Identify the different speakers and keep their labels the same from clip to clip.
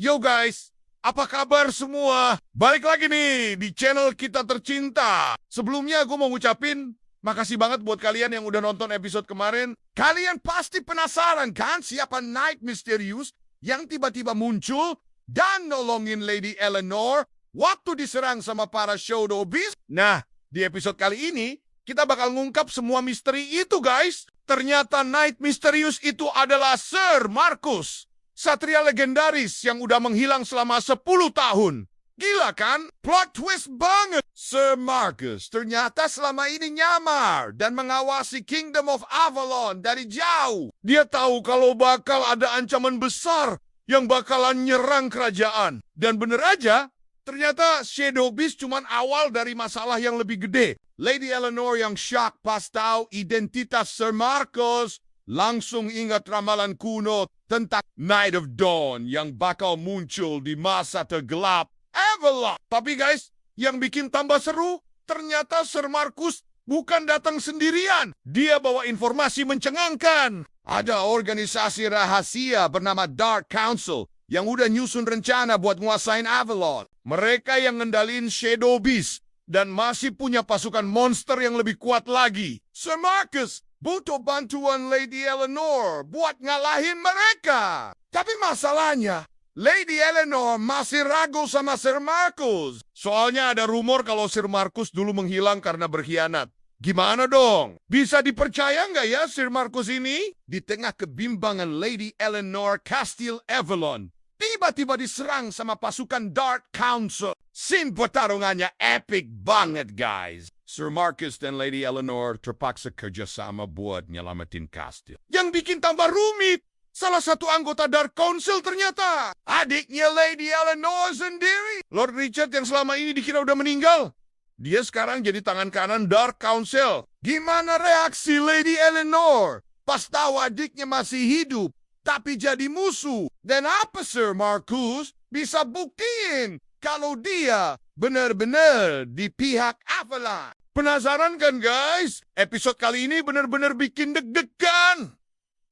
Speaker 1: Yo guys, apa kabar semua? Balik lagi nih di channel kita tercinta. Sebelumnya gue mau ngucapin makasih banget buat kalian yang udah nonton episode kemarin. Kalian pasti penasaran kan siapa Knight misterius yang tiba-tiba muncul dan nolongin Lady Eleanor waktu diserang sama para Shadow Beast. Nah, di episode kali ini kita bakal ngungkap semua misteri itu guys. Ternyata Knight misterius itu adalah Sir Marcus, satria legendaris yang udah menghilang selama 10 tahun. Gila kan? Plot twist banget. Sir Marcus ternyata selama ini nyamar dan mengawasi Kingdom of Avalon dari jauh. Dia tahu kalau bakal ada ancaman besar yang bakalan nyerang kerajaan. Dan bener aja, ternyata Shadow Beast cuman awal dari masalah yang lebih gede. Lady Eleanor yang shock pas tahu identitas Sir Marcus langsung ingat ramalan kuno tentang Night of Dawn yang bakal muncul di masa tergelap Avalon. Tapi guys, yang bikin tambah seru, ternyata Sir Marcus bukan datang sendirian. Dia bawa informasi mencengangkan. Ada organisasi rahasia bernama Dark Council yang udah nyusun rencana buat nguasain Avalon. Mereka yang ngendalin Shadow Beast dan masih punya pasukan monster yang lebih kuat lagi. Sir Marcus butuh bantuan Lady Eleanor buat ngalahin mereka. Tapi masalahnya, Lady Eleanor masih ragu sama Sir Marcus. Soalnya ada rumor kalau Sir Marcus dulu menghilang karena berkhianat. Gimana dong? Bisa dipercaya nggak ya Sir Marcus ini? Di tengah kebimbangan Lady Eleanor, Kastil Avalon tiba-tiba diserang sama pasukan Dark Council. Scene pertarungannya epic banget guys. Sir Marcus dan Lady Eleanor terpaksa kerjasama buat nyelamatin kastil. Yang bikin tambah rumit, salah satu anggota Dark Council ternyata adiknya Lady Eleanor sendiri. Lord Richard yang selama ini dikira udah meninggal, dia sekarang jadi tangan kanan Dark Council. Gimana reaksi Lady Eleanor pas tahu adiknya masih hidup tapi jadi musuh? Dan apa Sir Marcus bisa buktiin kalau dia benar-benar di pihak Avalon? Penasaran kan guys? Episode kali ini benar-benar bikin deg-degan.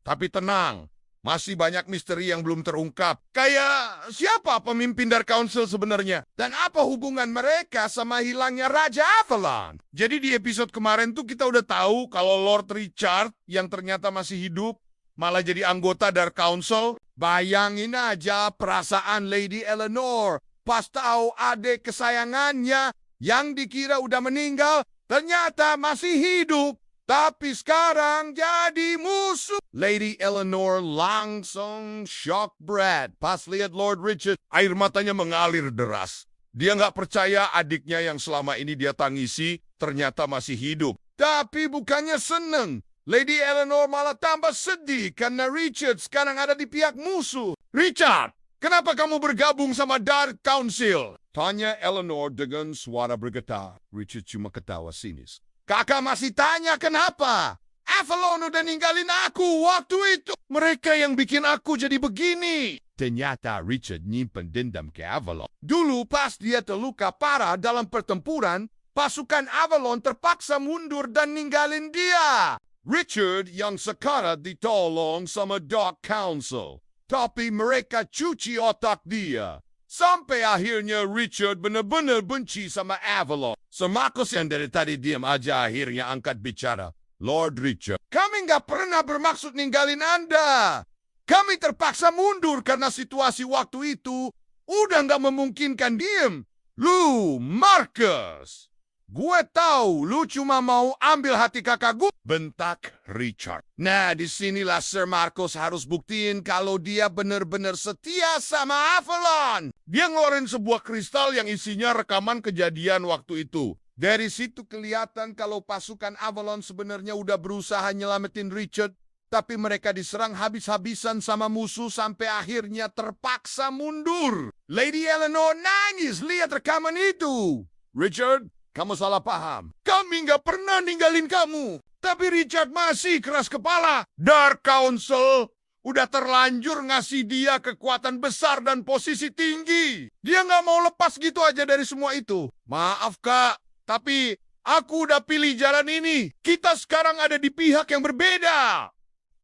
Speaker 1: Tapi tenang, masih banyak misteri yang belum terungkap. Kayak siapa pemimpin Dark Council sebenarnya? Dan apa hubungan mereka sama hilangnya Raja Avalon? Jadi di episode kemarin tuh kita udah tahu kalau Lord Richard yang ternyata masih hidup malah jadi anggota Dark Council. Bayangin aja perasaan Lady Eleanor pas tahu adik kesayangannya yang dikira udah meninggal ternyata masih hidup, tapi sekarang jadi musuh. Lady Eleanor langsung shock berat pas lihat Lord Richard. Air matanya mengalir deras. Dia nggak percaya adiknya yang selama ini dia tangisi ternyata masih hidup. Tapi bukannya seneng, Lady Eleanor malah tambah sedih karena Richard sekarang ada di pihak musuh. Richard, kenapa kamu bergabung sama Dark Council? Tanya Eleanor dengan suara bergetar. Richard cuma ketawa sinis. Kakak masih tanya kenapa? Avalon udah ninggalin aku waktu itu. Mereka yang bikin aku jadi begini. Ternyata Richard nyimpen dendam ke Avalon. Dulu pas dia terluka parah dalam pertempuran, pasukan Avalon terpaksa mundur dan ninggalin dia. Richard yang sekarang ditolong sama Dark Council. Tapi mereka cuci otak dia. Sampai akhirnya Richard benar-benar benci sama Avalon. Sir Marcus yang dari tadi diam aja akhirnya angkat bicara. Lord Richard, kami nggak pernah bermaksud ninggalin Anda. Kami terpaksa mundur karena situasi waktu itu udah nggak memungkinkan diem. Lu, Marcus, gue tahu lu cuma mau ambil hati kakak gue, bentak Richard. Nah, disinilah Sir Marcus harus buktiin kalau dia benar-benar setia sama Avalon. Dia ngeluarin sebuah kristal yang isinya rekaman kejadian waktu itu. Dari situ kelihatan kalau pasukan Avalon sebenarnya udah berusaha nyelamatin Richard, tapi mereka diserang habis-habisan sama musuh sampai akhirnya terpaksa mundur. Lady Eleanor nangis lihat rekaman itu. Richard, kamu salah paham. Kami nggak pernah ninggalin kamu. Tapi Richard masih keras kepala. Dark Council udah terlanjur ngasih dia kekuatan besar dan posisi tinggi. Dia nggak mau lepas gitu aja dari semua itu. Maaf kak, tapi aku udah pilih jalan ini. Kita sekarang ada di pihak yang berbeda.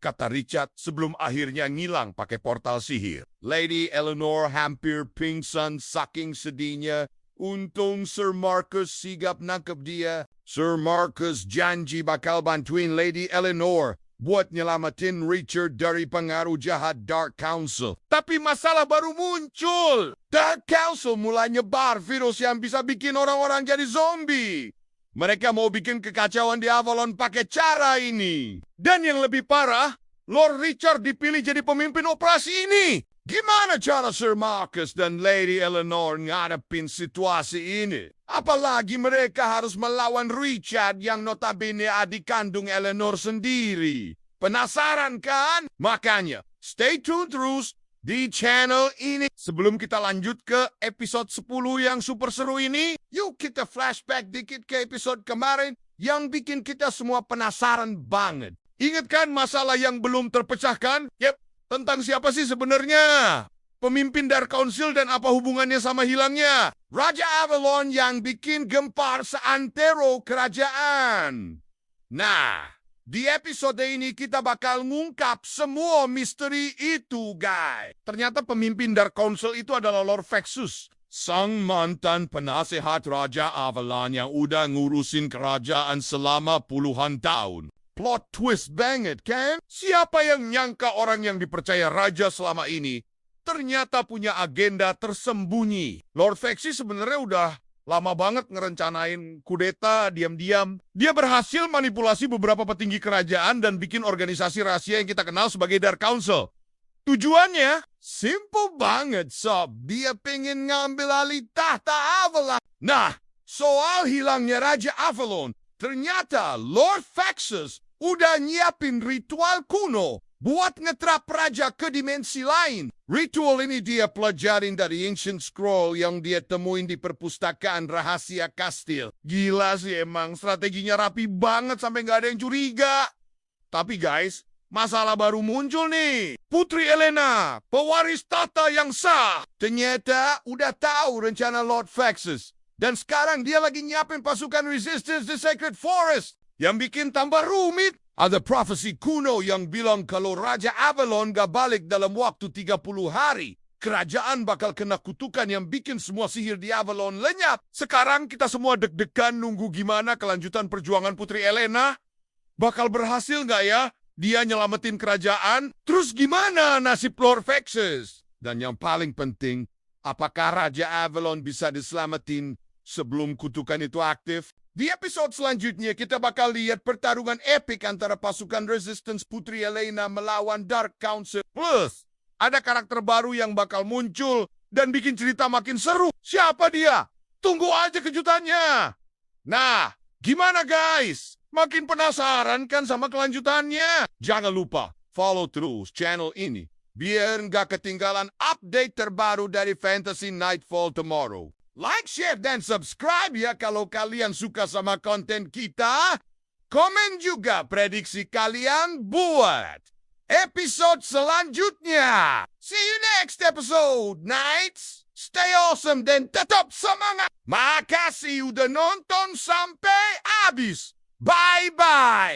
Speaker 1: kata Richard sebelum akhirnya ngilang pakai portal sihir. Lady Eleanor hampir pingsan saking sedihnya. Untung Sir Marcus sigap nangkep dia. Sir Marcus janji bakal bantuin Lady Eleanor buat nyelamatin Richard dari pengaruh jahat Dark Council. Tapi masalah baru muncul. Dark Council mulai nyebar virus yang bisa bikin orang-orang jadi zombie. Mereka mau bikin kekacauan di Avalon pakai cara ini. Dan yang lebih parah, Lord Richard dipilih jadi pemimpin operasi ini. Gimana cara Sir Marcus dan Lady Eleanor ngadepin situasi ini? Apalagi mereka harus melawan Richard yang notabene adik kandung Eleanor sendiri. Penasaran kan? Makanya, stay tune terus di channel ini. Sebelum kita lanjut ke episode 10 yang super seru ini, yuk kita flashback dikit ke episode kemarin yang bikin kita semua penasaran banget. Ingat kan masalah yang belum terpecahkan? Yep. Tentang siapa sih sebenarnya pemimpin Dark Council dan apa hubungannya sama hilangnya Raja Avalon yang bikin gempar seantero kerajaan. Nah, di episode ini kita bakal ngungkap semua misteri itu, guys. Ternyata pemimpin Dark Council itu adalah Lord Vexus, sang mantan penasehat Raja Avalon yang udah ngurusin kerajaan selama puluhan tahun. Plot twist banget, kan? Siapa yang nyangka orang yang dipercaya raja selama ini ternyata punya agenda tersembunyi. Lord Vexus sebenarnya udah lama banget ngerencanain kudeta diam-diam. Dia berhasil manipulasi beberapa petinggi kerajaan dan bikin organisasi rahasia yang kita kenal sebagai Dark Council. Tujuannya simple banget, sob. Dia pengen ngambil alih tahta Avalon. Nah, soal hilangnya Raja Avalon, ternyata Lord Vexus udah nyiapin ritual kuno buat ngetrap raja ke dimensi lain. Ritual ini dia pelajarin dari Ancient Scroll yang dia temuin di perpustakaan rahasia kastil. Gila sih emang, strateginya rapi banget sampai nggak ada yang curiga. Tapi guys, masalah baru muncul nih. Putri Elena, pewaris tahta yang sah, ternyata udah tahu rencana Lord Vexus. Dan sekarang dia lagi nyiapin pasukan Resistance the Sacred Forest. Yang bikin tambah rumit, ada prophecy kuno yang bilang kalau Raja Avalon gak balik dalam waktu 30 hari, kerajaan bakal kena kutukan yang bikin semua sihir di Avalon lenyap. Sekarang kita semua deg-degan nunggu gimana kelanjutan perjuangan Putri Elena. Bakal berhasil gak ya dia nyelamatin kerajaan? Terus gimana nasib Lord Vexus? Dan yang paling penting, apakah Raja Avalon bisa diselamatin sebelum kutukan itu aktif? Di episode selanjutnya, kita bakal lihat pertarungan epik antara pasukan Resistance Putri Elena melawan Dark Council. Plus, ada karakter baru yang bakal muncul dan bikin cerita makin seru. Siapa dia? Tunggu aja kejutannya. Nah, gimana guys? Makin penasaran kan sama kelanjutannya? Jangan lupa, follow terus channel ini biar nggak ketinggalan update terbaru dari Fantasy Nightfall Tomorrow. Like, share, dan subscribe ya kalau kalian suka sama konten kita. Komen juga prediksi kalian buat episode selanjutnya. See you next episode, Knights. Stay awesome dan tetap semangat. Makasih udah nonton sampai habis. Bye-bye.